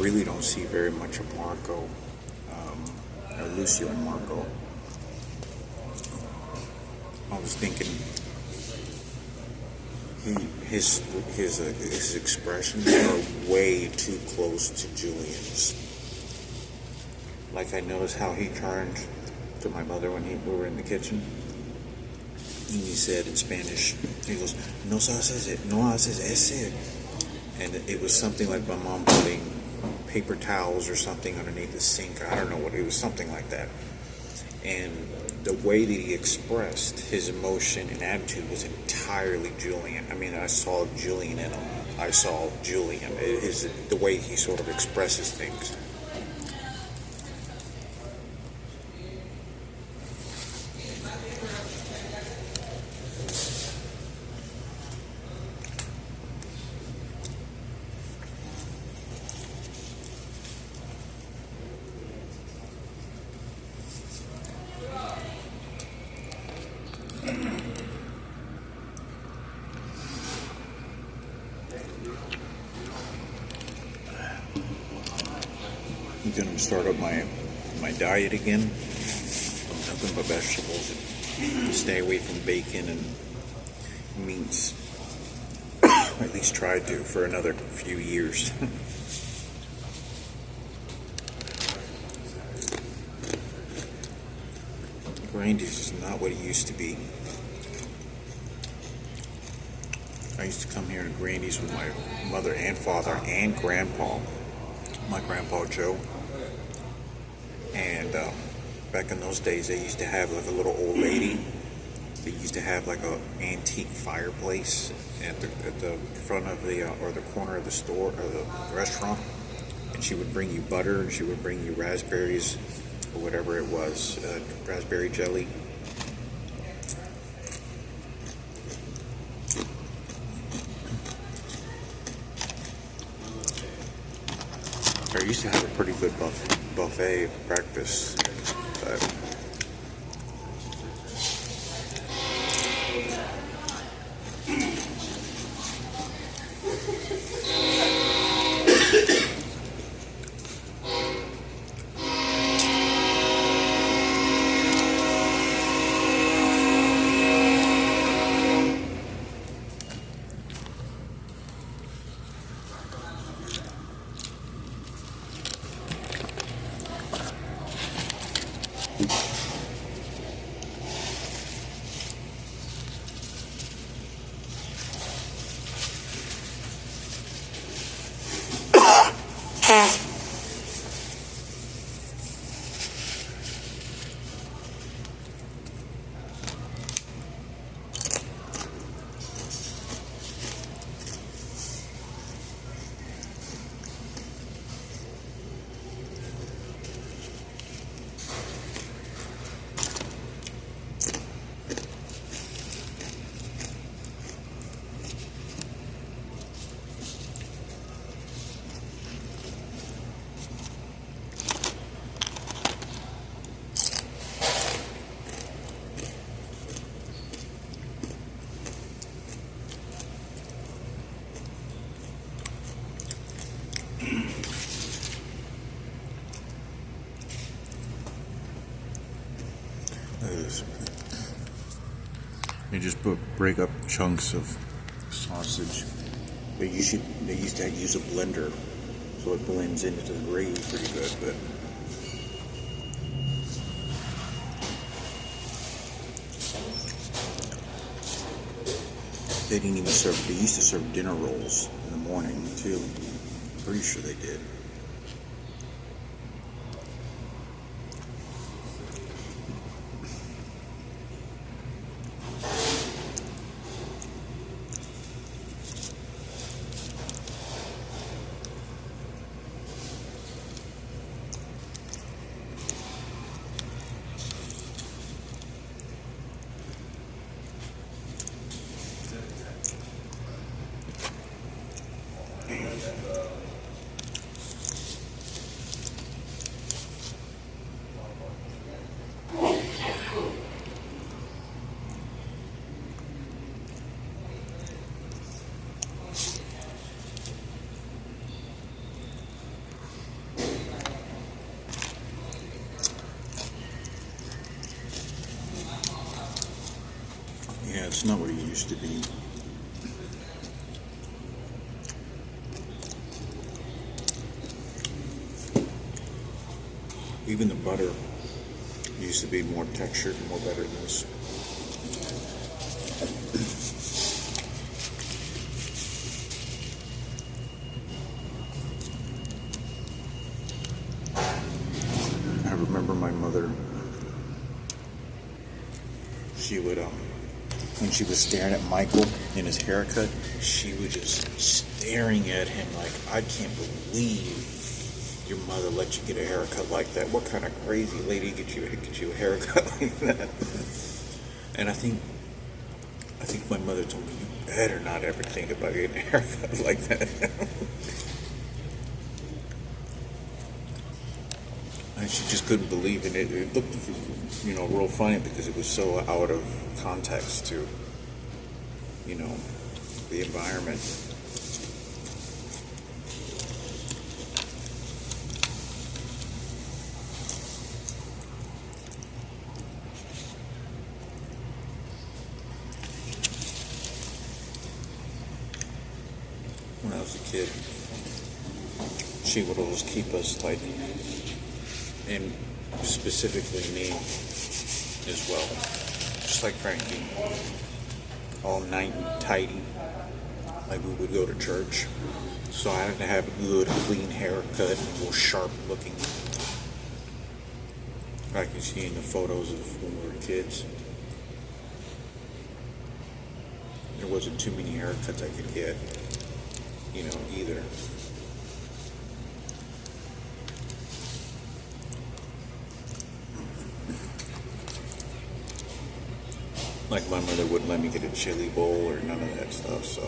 really don't see very much of Marco, or Lucio and Marco. I was thinking his expressions are way too close to Julian's. Like I noticed how he turned to my mother when we were in the kitchen. And he said in Spanish, he goes, "No haces it, no haces ese." And it was something like my mom putting paper towels or something underneath the sink. I don't know what it was, something like that. And the way that he expressed his emotion and attitude was entirely Julian. I mean, I saw Julian in him. I saw Julian. It is the way he sort of expresses things. I'm going to start up my diet again. Nothing but vegetables. Stay away from bacon and meats. At least tried to for another few years. Grandys is not what it used to be. I used to come here to Grandys with my mother and father and grandpa. My grandpa Joe. And back in those days, they used to have like a little old lady. They used to have like an antique fireplace at the front of the or the corner of the store or the restaurant, and she would bring you butter and she would bring you raspberries or whatever it was, raspberry jelly. I used to have a pretty good buffet breakfast, but you just break up chunks of sausage. They used to use a blender, so it blends into the gravy pretty good. But they didn't even serve. They used to serve dinner rolls in the morning too. Pretty sure they did. It's not what it used to be. Even the butter used to be more textured and more better than this. I remember my mother, she would, when she was staring at Michael in his haircut, she was just staring at him like, I can't believe your mother let you get a haircut like that. What kind of crazy lady get you a haircut like that? And I think my mother told me, you better not ever think about getting a haircut like that. And she just couldn't believe it. It looked, real funny because it was so out of context to, the environment. When I was a kid, she would always keep us and specifically me as well, just like Frankie, all nice and tidy, like we would go to church. So I had to have a good, clean haircut, real sharp looking, like you see in the photos of when we were kids. There wasn't too many haircuts I could get, either. Like my mother wouldn't let me get a chili bowl or none of that stuff, so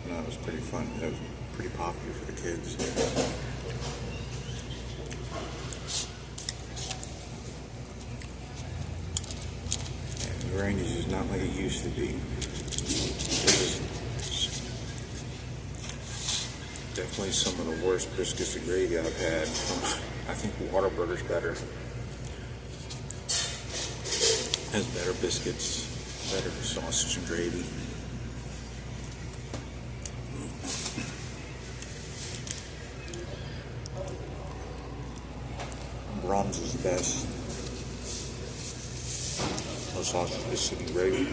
it was pretty fun. It was pretty popular for the kids. And Grandys is not like it used to be. It was definitely some of the worst biscuits and gravy I've had. I think Whataburger's better. Has better biscuits, better sausage and gravy. Brahms is the best. No sausage, biscuit, and gravy.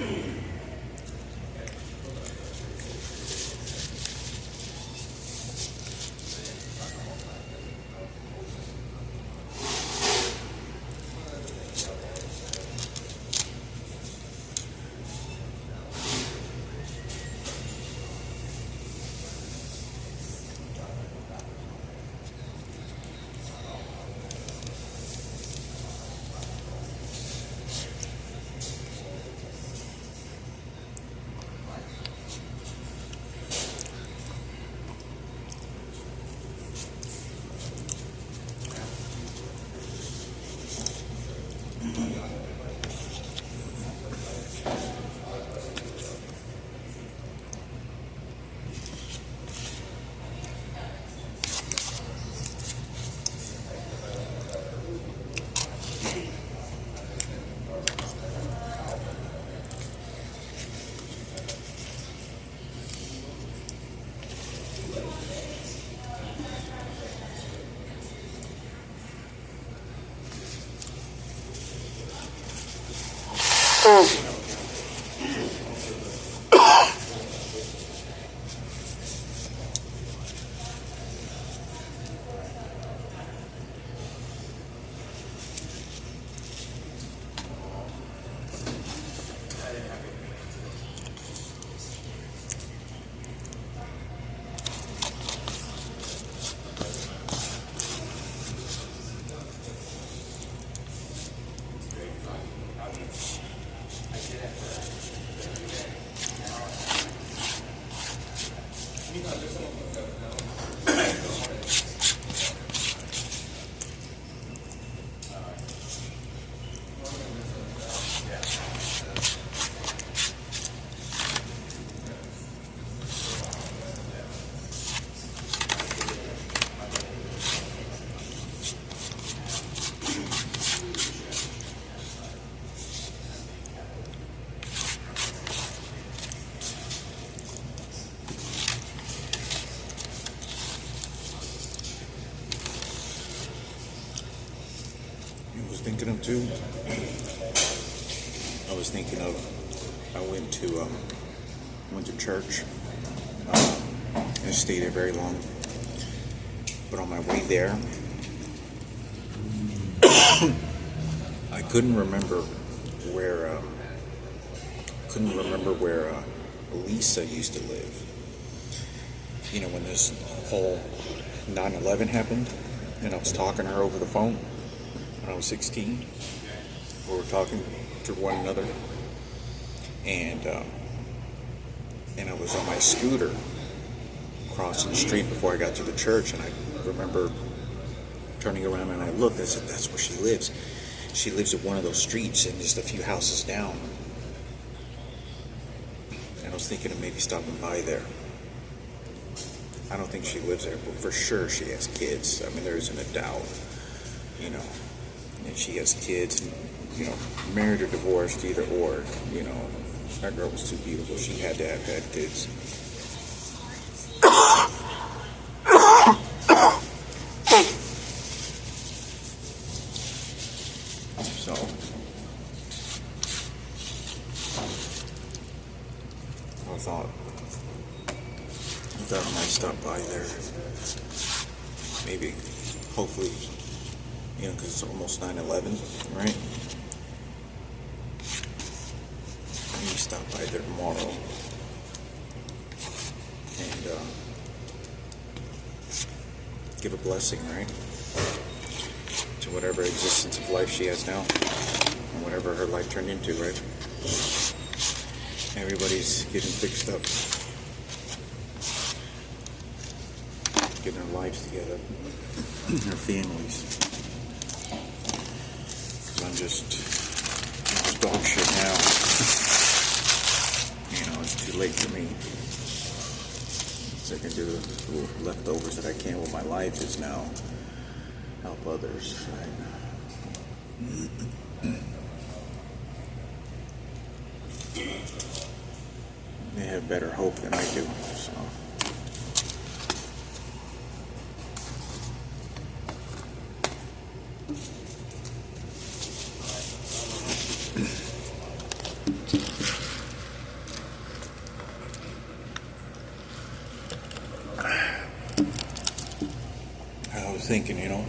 thinking of too. I was thinking of, I went to church and stayed there very long. But on my way there, I couldn't remember where Lisa used to live. You know, when this whole 9/11 happened, and I was talking to her over the phone when I was 16. We were talking to one another, and I was on my scooter crossing the street before I got to the church, and I remember turning around and I looked. I said, "That's where she lives. She lives at one of those streets and just a few houses down." And I was thinking of maybe stopping by there. I don't think she lives there, but for sure she has kids. I mean, there isn't a doubt, you know. And she has kids, and, you know, married or divorced, either or, you know. That girl was too beautiful. She had to have had kids. So, I thought I might stop by there. Maybe, hopefully, you know, because it's almost 9/11, right? Maybe stop by there tomorrow and give a blessing, right? To whatever existence of life she has now, and whatever her life turned into, right? Everybody's getting fixed up, getting their lives together, their families. I'm just dog shit now. You know, it's too late for me. So I can do the little leftovers that I can with my life is now help others, right? They have better hope than I do, so. I was thinking, you know,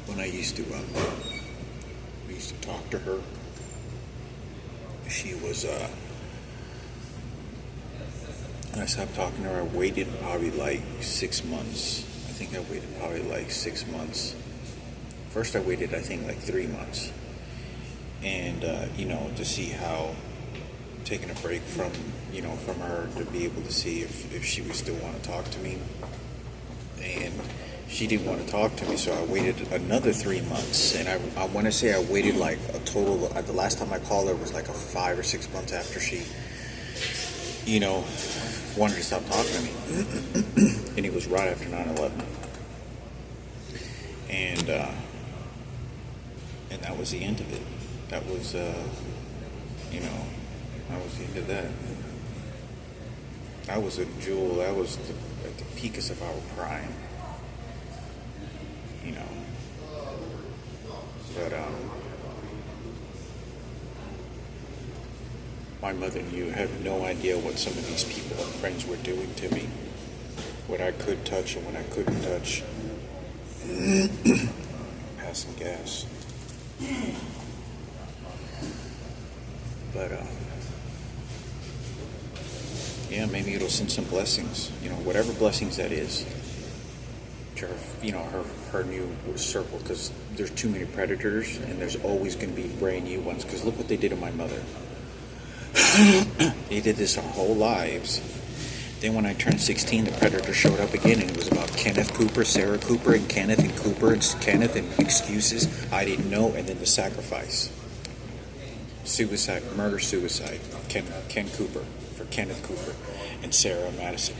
when I used to talk to her, she was, when I stopped talking to her, I waited probably like 6 months. I think I waited probably like 6 months. First I waited, I think, like 3 months. And, you know, to see how, taking a break from, you know, from her to be able to see if she would still want to talk to me. And she didn't want to talk to me, so I waited another 3 months. And I want to say I waited like a total, the last time I called her was like a 5 or 6 months after she, you know, wanted to stop talking to me. And it was right after 9/11. And that was the end of it. That was, you know, that was the end of that. That was a jewel. That was at the peak of our prime. You know. But, my mother and you have no idea what some of these people and friends were doing to me. What I could touch and what I couldn't touch. Passing gas. But, yeah, maybe it'll send some blessings, you know, whatever blessings that is, to her, you know, her new circle, because there's too many predators, and there's always going to be brand new ones, because look what they did to my mother. They did this our whole lives. Then when I turned 16, the predator showed up again, and it was about Kenneth Cooper, Sarah Cooper, and Kenneth and Cooper, and Kenneth, and excuses I didn't know, and then the sacrifice. Suicide, murder-suicide, Ken Cooper, for Kenneth Cooper, and Sarah Madison.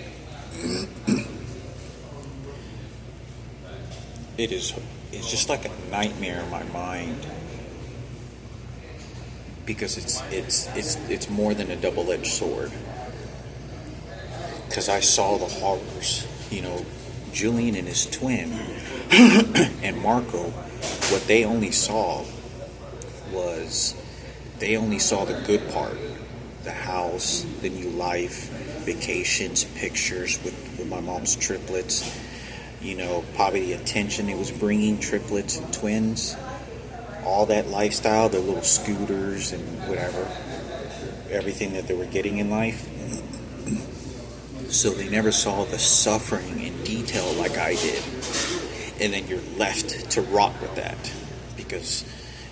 It's just like a nightmare in my mind, because it's more than a double-edged sword. Because I saw the horrors, you know, Julian and his twin and Marco, what they only saw was they only saw the good part, the house, the new life, vacations, pictures with my mom's triplets, probably the attention it was bringing, triplets and twins, all that lifestyle, the little scooters and whatever, everything that they were getting in life. So they never saw the suffering in detail like I did. And then you're left to rot with that because,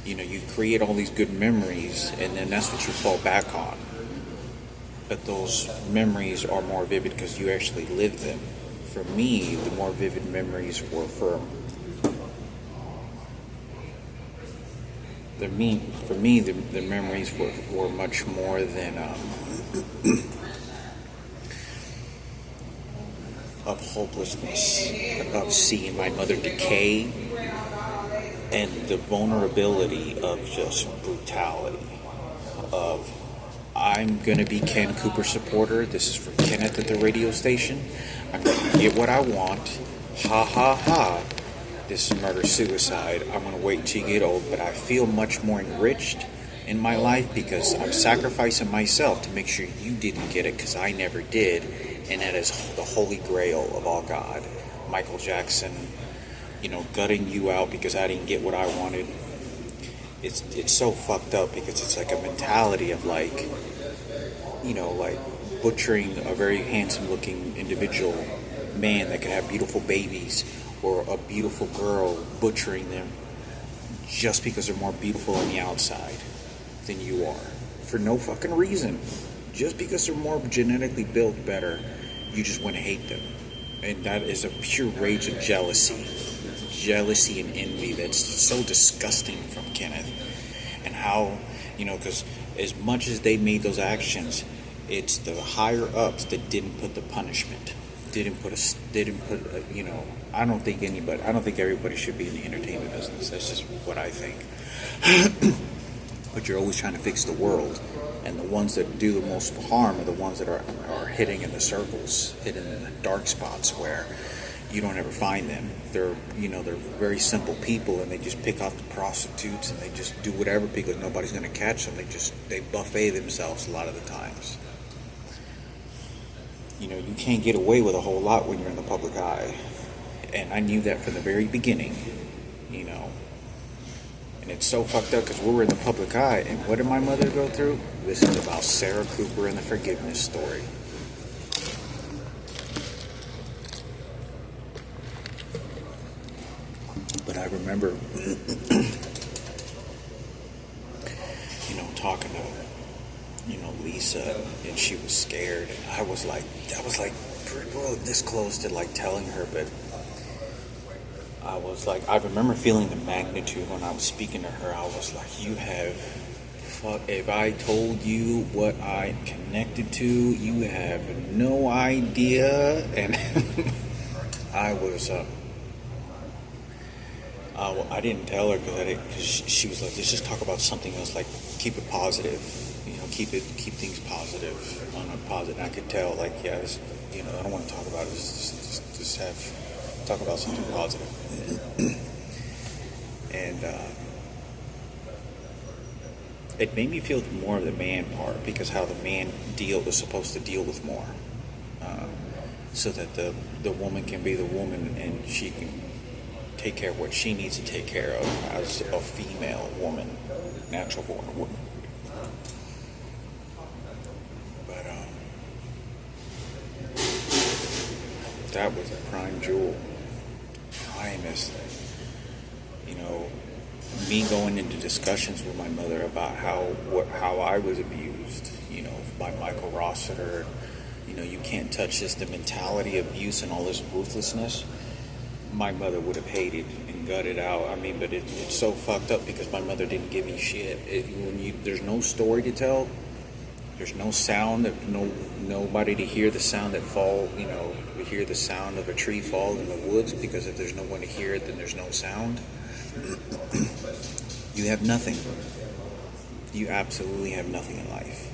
you create all these good memories and then that's what you fall back on. But those memories are more vivid because you actually lived them. For me, the more vivid memories were the memories were much more than of hopelessness, of seeing my mother decay, and the vulnerability of just brutality. Of I'm gonna be Ken Cooper supporter. This is for Kenneth at the radio station. I'm gonna get what I want. Ha ha ha. This is murder-suicide. I'm going to wait till you get old, but I feel much more enriched in my life because I'm sacrificing myself to make sure you didn't get it because I never did, and that is the holy grail of all God. Michael Jackson, gutting you out because I didn't get what I wanted. It's so fucked up because it's like a mentality of like butchering a very handsome-looking individual man that could have beautiful babies, or a beautiful girl, butchering them just because they're more beautiful on the outside than you are. For no fucking reason. Just because they're more genetically built better, you just want to hate them. And that is a pure rage of jealousy. Jealousy and envy that's so disgusting from Kenneth. And how, because as much as they made those actions, it's the higher ups that didn't put the punishment. I don't think everybody should be in the entertainment business. That's just what I think. But you're always trying to fix the world, and the ones that do the most harm are the ones that are hitting in the circles, hitting in the dark spots where you don't ever find them. They're very simple people, and they just pick out the prostitutes, and they just do whatever because nobody's going to catch them. They buffet themselves a lot of the times. You can't get away with a whole lot when you're in the public eye. And I knew that from the very beginning, And it's so fucked up because we were in the public eye. And what did my mother go through? This is about Sarah Cooper and the forgiveness story. But I remember, talking to Lisa, and she was scared, and I was like this close to like telling her, but I remember feeling the magnitude when I was speaking to her. I was like, if I told you what I connected to, you have no idea. And I didn't tell her because she was like, let's just talk about something else, like keep it positive, keep things positive, on a positive. And I could tell, like, I don't want to talk about it. Just talk about something positive. And it made me feel more of the man part, because how the man is supposed to deal with more, so that the woman can be the woman and she can take care of what she needs to take care of as a female woman, natural born woman. But that was a prime jewel. Primus. Me going into discussions with my mother about how I was abused, by Michael Rossiter. You can't touch this, the mentality of abuse and all this ruthlessness. My mother would have hated and gutted out. But it's so fucked up because my mother didn't give me shit. There's no story to tell. There's no sound, nobody to hear the sound that fall. We hear the sound of a tree fall in the woods, because if there's no one to hear it, then there's no sound. You have nothing. You absolutely have nothing in life.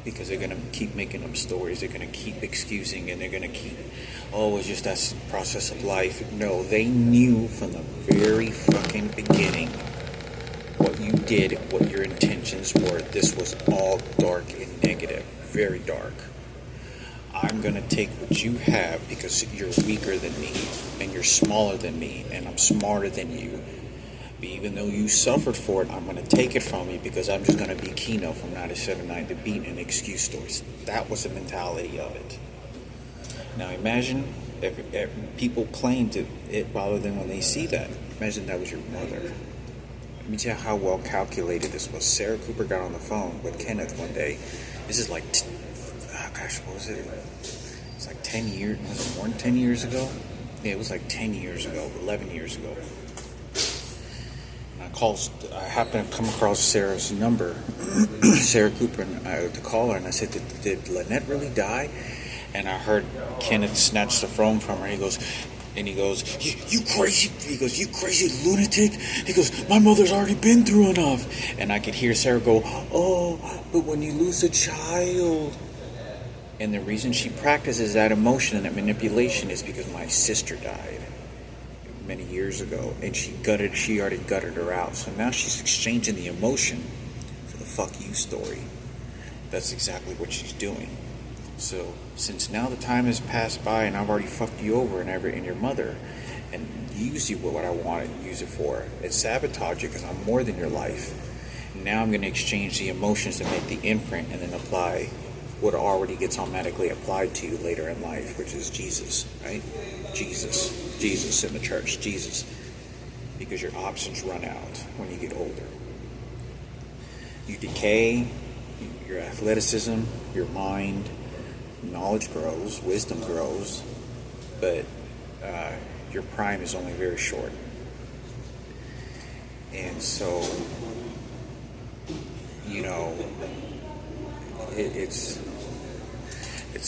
because they're going to keep making up stories. They're going to keep excusing, and they're going to keep, oh, it's just that process of life. No, they knew from the very fucking beginning what you did, what your intentions were. This was all dark and negative, very dark. I'm going to take what you have because you're weaker than me, and you're smaller than me, and I'm smarter than you. But even though you suffered for it, I'm going to take it from you because I'm just going to be Keno from 97.9 to beat and excuse stories. That was the mentality of it. Now imagine if people claim to it bother them when they see that. Imagine that was your mother. Let me tell you how well calculated this was. Sarah Cooper got on the phone with Kenneth one day. This is like, what was it? It's like 10 years, was it more than 10 years ago? Yeah, it was like 10 years ago, 11 years ago. And I happened to come across Sarah's number, Sarah Cooper, and to call her, and I said, did Lynette really die? And I heard Kenneth snatch the phone from her. He goes, you crazy? He goes, you crazy lunatic? He goes, my mother's already been through enough. And I could hear Sarah go, oh, but when you lose a child. And the reason she practices that emotion and that manipulation is because my sister died many years ago, and she already gutted her out. So now she's exchanging the emotion for the fuck you story. That's exactly what she's doing. So since now the time has passed by and I've already fucked you over and your mother and used you for what I wanted to use it for, and sabotage you because I'm more than your life. Now I'm going to exchange the emotions to make the imprint and then apply what already gets automatically applied to you later in life, which is Jesus, right? Jesus in the church, Jesus. Because your options run out when you get older. You decay, your athleticism, your mind, knowledge grows, wisdom grows, but your prime is only very short. And so, it's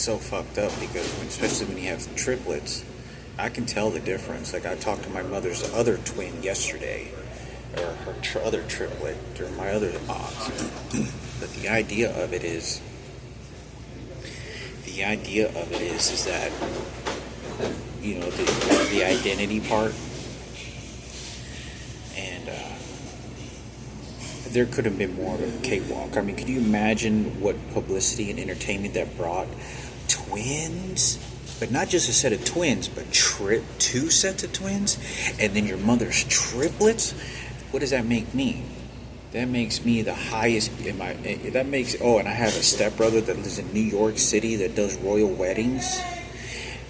so fucked up because especially when you have triplets, I can tell the difference. Like I talked to my mother's other twin yesterday, or her other triplet, or my other aunt. But the idea of it is that the identity part, and there could have been more of a cakewalk. I mean, could you imagine what publicity and entertainment that brought? Twins, but not just a set of twins, but two sets of twins, and then your mother's triplets. What does that make me? That makes me the highest in my. That makes. Oh, and I have a stepbrother that lives in New York City that does royal weddings.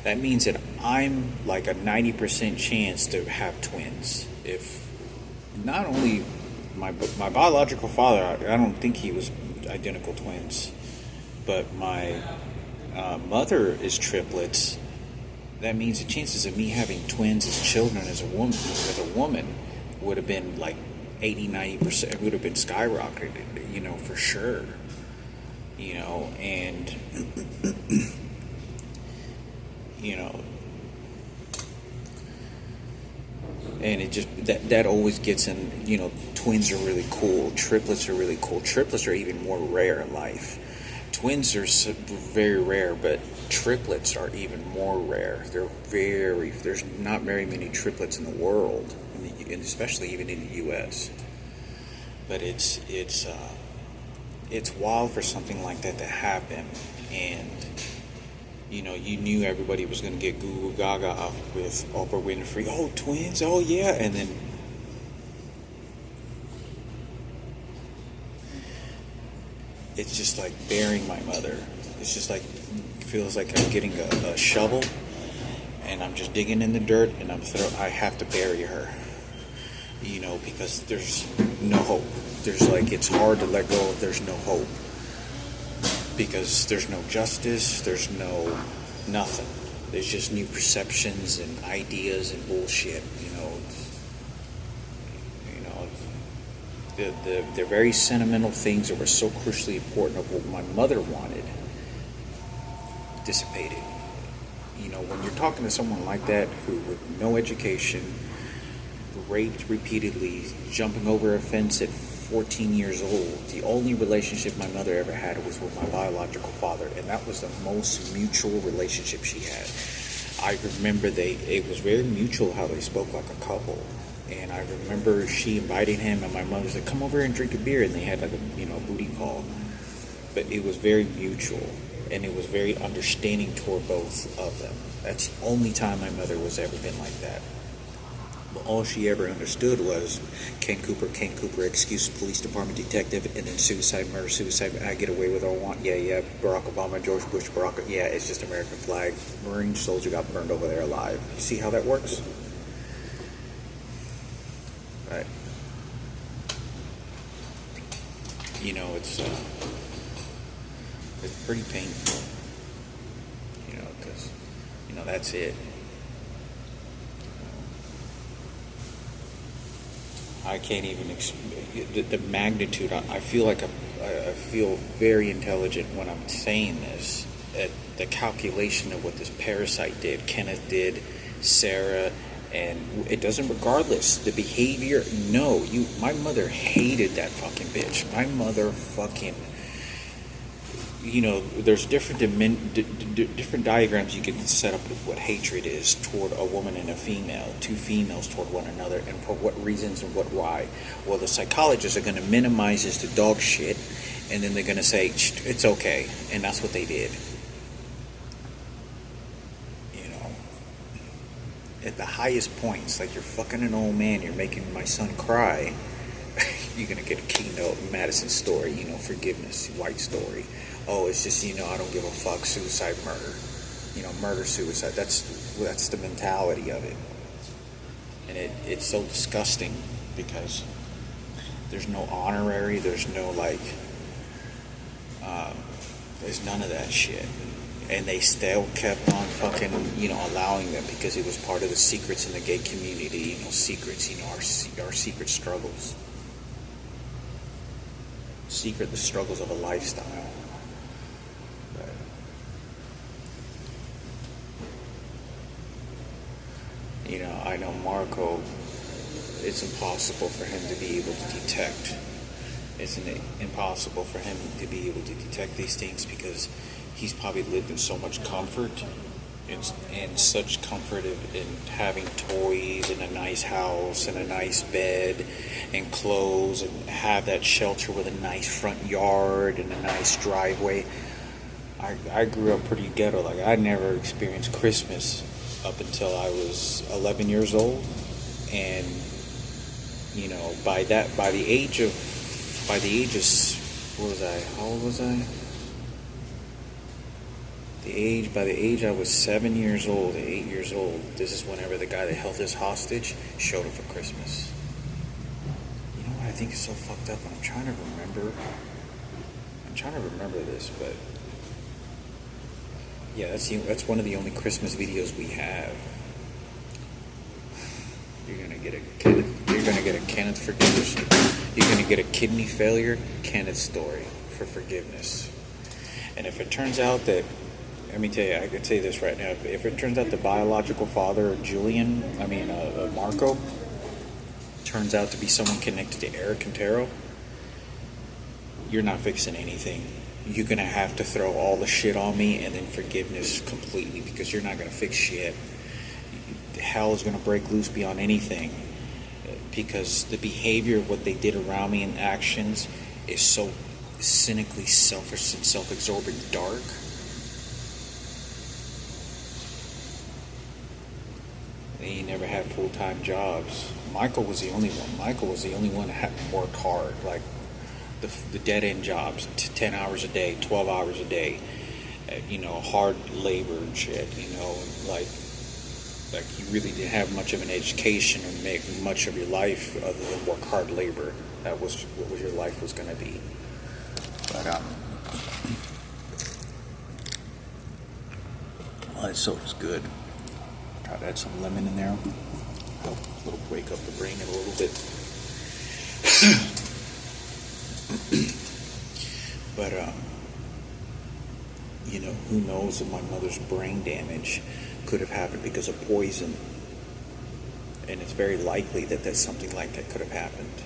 That means that I'm like a 90% chance to have twins. If not only my biological father, I don't think he was identical twins, but my mother is triplets. That means the chances of me having twins as children as a woman would have been like 80-90%. It would have been skyrocketed, for sure. And and it just that always gets in. Twins are really cool. Triplets are really cool. Triplets are even more rare in life. Twins are very rare, but triplets are even more rare. There's not very many triplets in the world, and especially even in the U.S. But it's wild for something like that to happen, and you knew everybody was going to get goo goo gaga with Oprah Winfrey. Oh, twins! Oh, yeah, and then. It's just like burying my mother. It's just like, it feels like I'm getting a shovel and I'm just digging in the dirt and I have to bury her. Because there's no hope. It's hard to let go of there's no hope. Because there's no justice, there's no nothing. There's just new perceptions and ideas and bullshit, The very sentimental things that were so crucially important of what my mother wanted dissipated. When you're talking to someone like that who with no education, raped repeatedly, jumping over a fence at 14 years old, the only relationship my mother ever had was with my biological father, and that was the most mutual relationship she had. I remember it was very mutual how they spoke like a couple. And I remember she inviting him, and my mother said, "Come over and drink a beer," and they had like a booty call. But it was very mutual, and it was very understanding toward both of them. That's the only time my mother was ever been like that. But all she ever understood was Ken Cooper, excuse police department detective, and then suicide, murder, suicide. I get away with all I want. Yeah. Barack Obama, George Bush, Yeah, it's just American flag. Marine soldier got burned over there alive. You see how that works? Right. It's pretty painful. Because that's it. I can't even the magnitude. I feel like I feel very intelligent when I'm saying this. At the calculation of what this parasite did, Kenneth did, Sarah, and it doesn't. Regardless, the behavior. No, my mother hated that fucking bitch. My mother fucking. There's different diagrams you can set up with what hatred is toward a woman and a female, two females toward one another, and for what reasons and why. Well, the psychologists are going to minimize this to dog shit, and then they're going to say, it's okay, and that's what they did. At the highest points, like you're fucking an old man, you're making my son cry, you're going to get a keynote Madison story, forgiveness, white story. Oh, it's just, I don't give a fuck, suicide, murder. Murder, suicide. That's the mentality of it. And it's so disgusting because there's no honorary, there's no there's none of that shit. And they still kept on fucking, allowing them because it was part of the secrets in the gay community, secrets, our secret struggles. The struggles of a lifestyle. I know Marco, it's impossible for him to be able to detect. Isn't it impossible for him to be able to detect these things because he's probably lived in so much comfort and such comfort in having toys and a nice house and a nice bed and clothes and have that shelter with a nice front yard and a nice driveway. I grew up pretty ghetto. I never experienced Christmas up until I was 11 years old, and by the age of what was I? How old was I? By the age I was 7 years old, 8 years old. This is whenever the guy that held us hostage showed up for Christmas. You know what I think is so fucked up? I'm trying to remember this, but. Yeah, that's one of the only Christmas videos we have. You're gonna get a Kenneth forgiveness. You're gonna get a kidney failure Kenneth story for forgiveness. And if it turns out that, let me tell you, I can say this right now. If it turns out the biological father of Marco, turns out to be someone connected to Eric Quintero, you're not fixing anything. You're going to have to throw all the shit on me and then forgiveness completely because you're not going to fix shit. Hell is going to break loose beyond anything because the behavior of what they did around me and actions is so cynically selfish and self-absorbing dark. They never had full-time jobs. Michael was the only one that had worked hard, like the dead-end jobs, 10 hours a day, 12 hours a day, hard labor and shit, like you really didn't have much of an education or make much of your life other than work hard labor. That was what your life was going to be. But, that soap is good. Try to add some lemon in there. Help wake up the brain a little bit. But, who knows if my mother's brain damage could have happened because of poison. And it's very likely that something like that could have happened.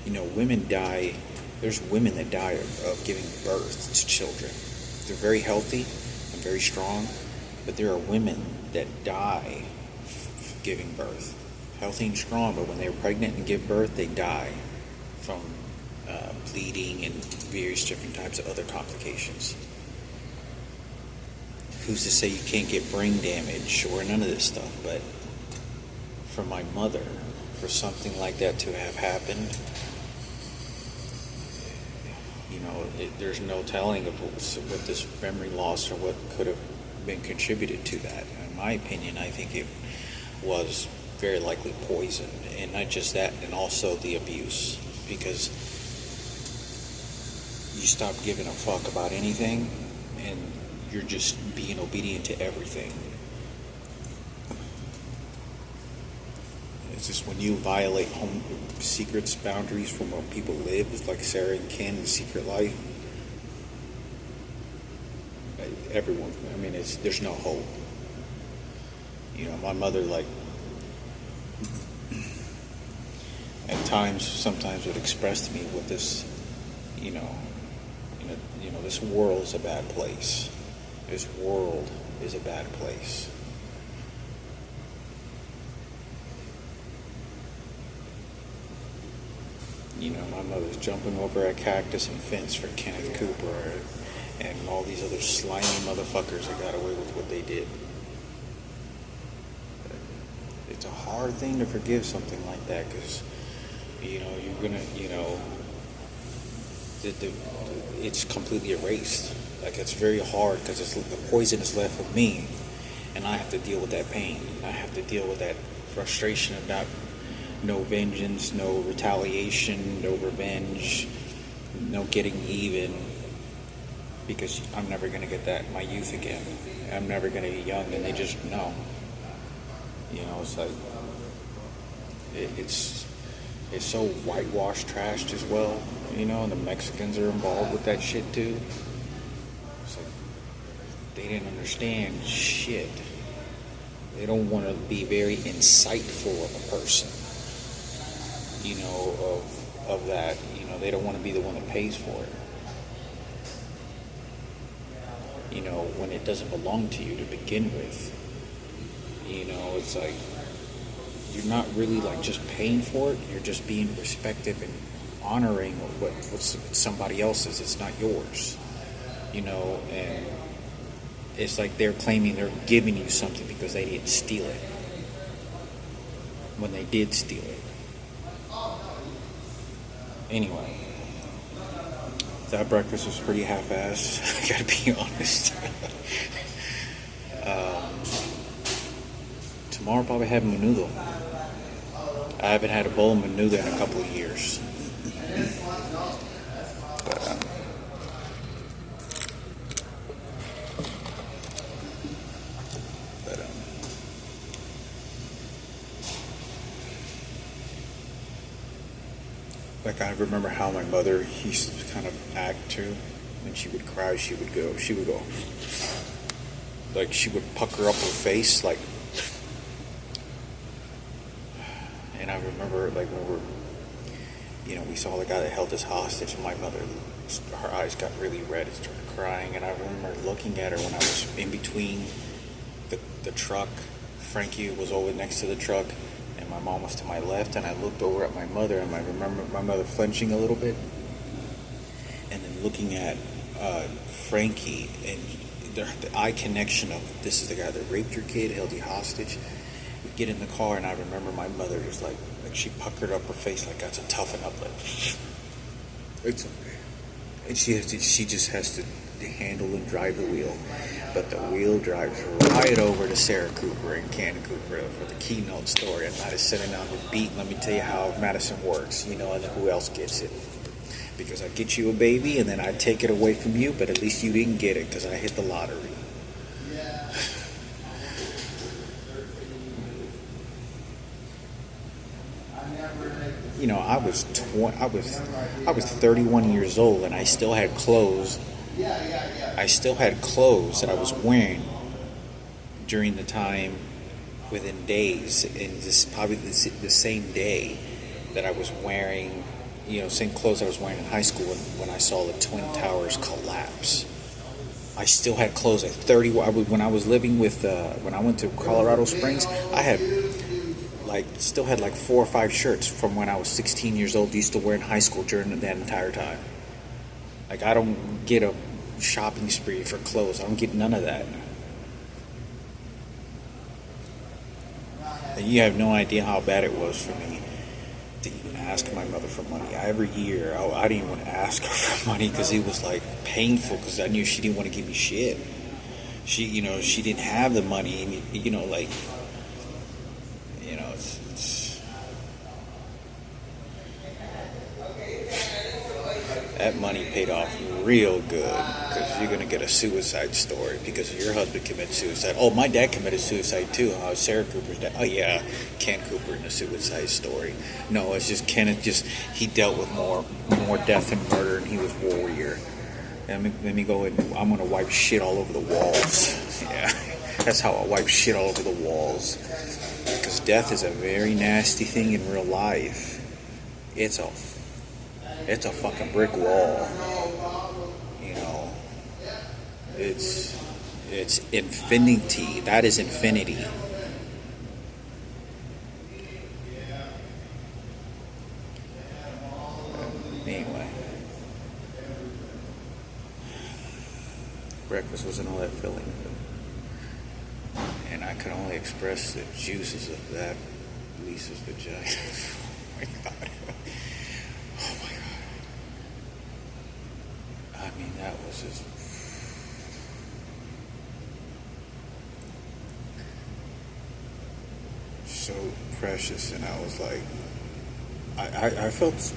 Women die. There's women that die of giving birth to children. They're very healthy and very strong, but there are women that die giving birth, healthy and strong, but when they're pregnant and give birth, they die from bleeding and various different types of other complications. Who's to say you can't get brain damage or none of this stuff? But for my mother, for something like that to have happened, there's no telling of what this memory loss or what could have been contributed to that. In my opinion, I think it was very likely poison, and not just that, and also the abuse, because you stop giving a fuck about anything, and you're just being obedient to everything. It's just when you violate home secrets, boundaries from where people live, it's like Sarah and Ken in Secret Life. Everyone, there's no hope. My mother, at times, sometimes would express to me what this, this world is a bad place. This world is a bad place. My mother's jumping over a cactus and fence for Kenneth Cooper and all these other slimy motherfuckers that got away with what they did. It's a hard thing to forgive something like that, because, you're gonna, it's completely erased. It's very hard, because the poison is left with me, and I have to deal with that pain. I have to deal with that frustration about no vengeance, no retaliation, no revenge, no getting even, because I'm never going to get that in my youth again. I'm never going to be young, and they just know. It's like, it's so whitewashed, trashed as well, and the Mexicans are involved with that shit too. It's like, they didn't understand shit. They don't want to be very insightful of a person. Of that, they don't want to be the one that pays for it. When it doesn't belong to you to begin with, it's like, you're not really just paying for it, you're just being respectful and honoring what's somebody else's. It's not yours, and it's like they're claiming they're giving you something because they didn't steal it, when they did steal it. Anyway, that breakfast was pretty half-assed, I gotta be honest. Tomorrow I'll probably have menudo. I haven't had a bowl of menudo in a couple of years. I remember how my mother used to kind of act too. When she would cry, she would go, she would pucker up her face, and I remember, when we saw the guy that held us hostage, and my mother, her eyes got really red and started crying, and I remember looking at her when I was in between the truck. Frankie was over next to the truck, and my mom was to my left, and I looked over at my mother, and I remember my mother flinching a little bit, and then looking at Frankie, and the eye connection of, this is the guy that raped your kid, held you hostage. We get in the car, and I remember my mother just like she puckered up her face, that's a toughen up, and she just has to handle and drive the wheel, but the wheel drives right over to Sarah Cooper and Ken Cooper for the keynote story. I'm not sitting on the beat. Let me tell you how Madison works, and then who else gets it? Because I get you a baby, and then I take it away from you, but at least you didn't get it because I hit the lottery. I was 31 years old, and I still had clothes. I still had clothes that I was wearing during the time, within days, and this probably the same day that I was wearing, same clothes I was wearing in high school when I saw the Twin Towers collapse. I still had clothes at 30. When I was living with, when I went to Colorado Springs, I had still had 4 or 5 shirts from when I was 16 years old. Used to wear in high school during that entire time. I don't get a shopping spree for clothes. I don't get none of that. And you have no idea how bad it was for me to even ask my mother for money. Every year, I didn't even want to ask her for money because it was painful because I knew she didn't want to give me shit. She didn't have the money, and that money paid off real good because you're going to get a suicide story because your husband committed suicide. Oh, my dad committed suicide too. Sarah Cooper's dad. Oh, yeah, Ken Cooper in a suicide story. No, it's just Kenneth. He dealt with more death and murder, and he was a warrior. Let me go and I'm going to wipe shit all over the walls. Yeah, that's how I wipe shit all over the walls. Because death is a very nasty thing in real life. It's a fucking brick wall. It's infinity. That is infinity. Anyway, breakfast wasn't all that filling, and I could only express the juices of that Lisa's vagina. Oh my god. Oh my god. I mean, that was just so precious, and I was like, I felt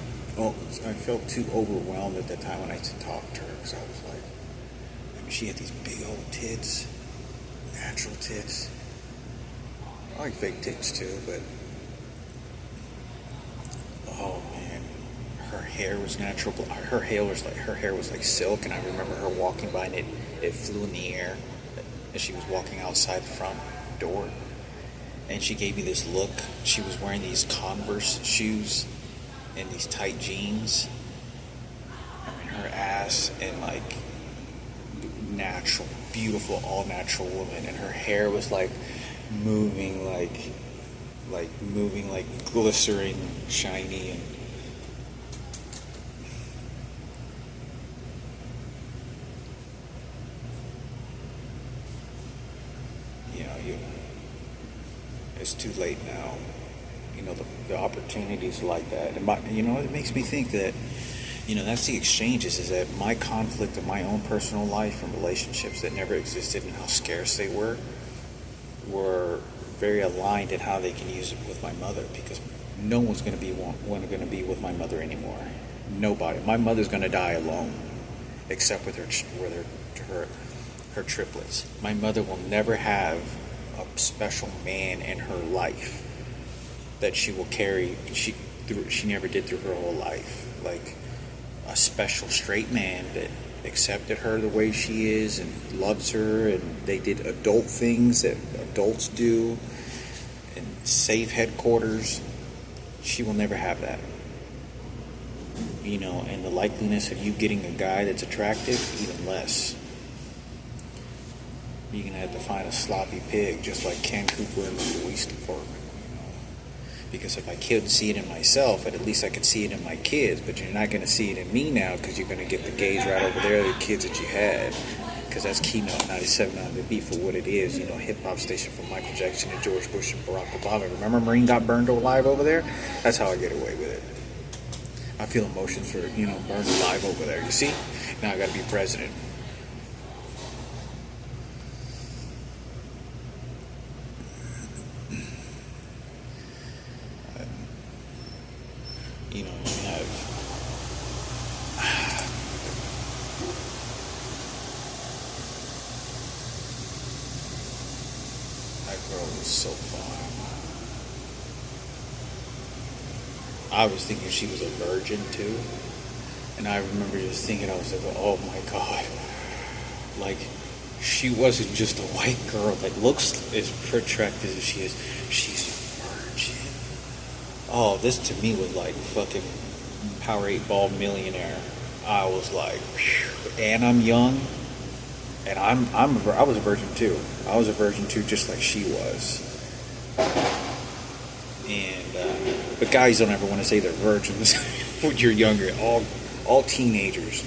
too overwhelmed at the time when I talked to her because I was like, I mean, she had these big old tits, natural tits. I like fake tits too, but oh man, her hair was natural. Her hair was like silk, and I remember her walking by and it flew in the air as she was walking outside the front door. And she gave me this look. She was wearing these Converse shoes and these tight jeans. I mean, her ass and natural, beautiful, all natural woman. And her hair was moving, moving, glistering, shiny. And it's too late now. The opportunities like that. And it makes me think that, that's the exchanges, is that my conflict of my own personal life and relationships that never existed and how scarce they were very aligned in how they can use it with my mother, because no one's going to be with my mother anymore. Nobody. My mother's going to die alone, except with her triplets. My mother will never have a special man in her life that she will carry. She never did through her whole life. A special straight man that accepted her the way she is and loves her, and they did adult things that adults do, and safe headquarters. She will never have that. And the likeliness of you getting a guy that's attractive, even less. You're going to have to find a sloppy pig, just like Ken Cooper in the police department. Because if I could see it in myself, at least I could see it in my kids. But you're not going to see it in me now, because you're going to get the gays right over there, the kids that you had. Because that's Keynote 97 on the beat for what it is. Hip-hop station from Michael Jackson and George Bush and Barack Obama. Remember Marine got burned alive over there? That's how I get away with it. I feel emotions for, burned alive over there. You see? Now I got to be president. You have that girl was so fine. I was thinking she was a virgin too, and I remember just thinking, I was like, oh my god, she wasn't just a white girl that looks as attractive as she is. She's a virgin. Oh, this to me was fucking Powerade ball millionaire, I was like, phew. And I'm young, and I was a virgin too. I was a virgin too, just like she was. And but guys don't ever want to say they're virgins when you're younger. All teenagers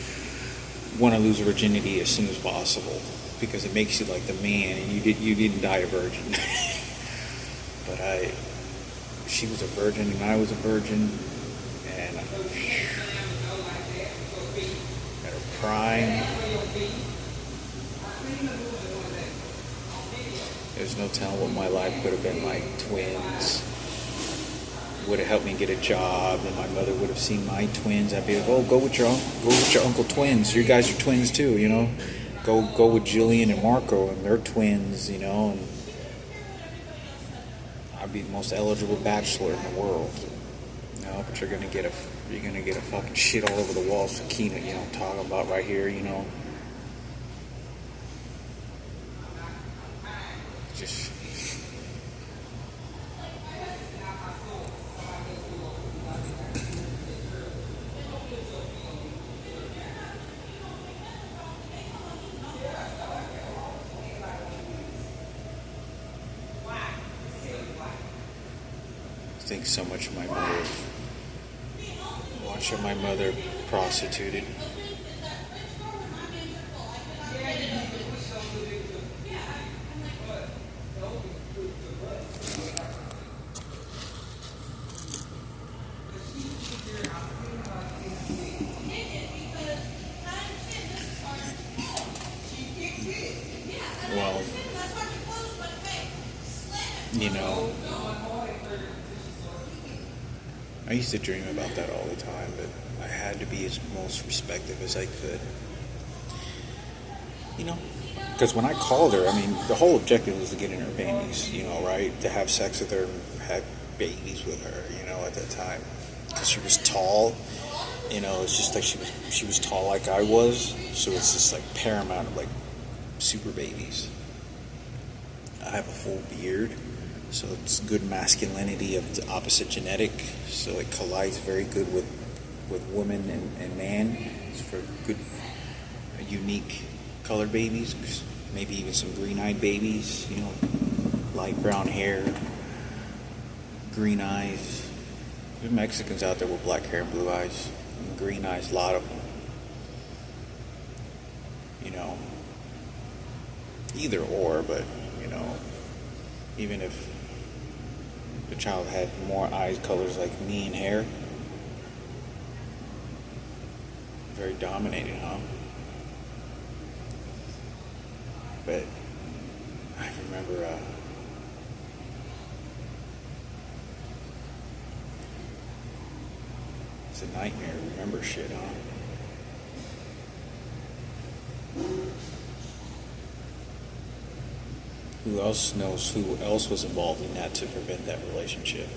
want to lose virginity as soon as possible because it makes you like the man, and you didn't die a virgin. But she was a virgin and I was a virgin, and at her prime, there's no telling what my life could have been like. Twins would have helped me get a job, and my mother would have seen my twins. I'd be like, "Oh, go with your uncle twins. You guys are twins too, you know. Go with Julian and Marco, and they're twins, you know." And I'd be the most eligible bachelor in the world, you know. But you're gonna get a fucking shit all over the walls for Keena, you know, talking about right here, you know. Just. I think so much of my mother, watching my mother prostituted. Well, you know, I used to dream about that all the time, but I had to be as most respectful as I could. You know, because when I called her, I mean, the whole objective was to get in her panties, you know, right? To have sex with her and have babies with her, you know, at that time. Because she was tall, you know, it's just like she was tall like I was, so it's just like paramount of like super babies. I have a full beard, so it's good masculinity of the opposite genetic, so it collides very good with women and man. It's for good, unique colored babies, maybe even some green-eyed babies, you know, light brown hair, green eyes. There's Mexicans out there with black hair and blue eyes, and green eyes, a lot of them. You know, either or, but, you know, even if the child had more eye colors like me and hair, very dominating, huh? But I remember it's a nightmare to remember shit, huh? Who else knows who else was involved in that to prevent that relationship?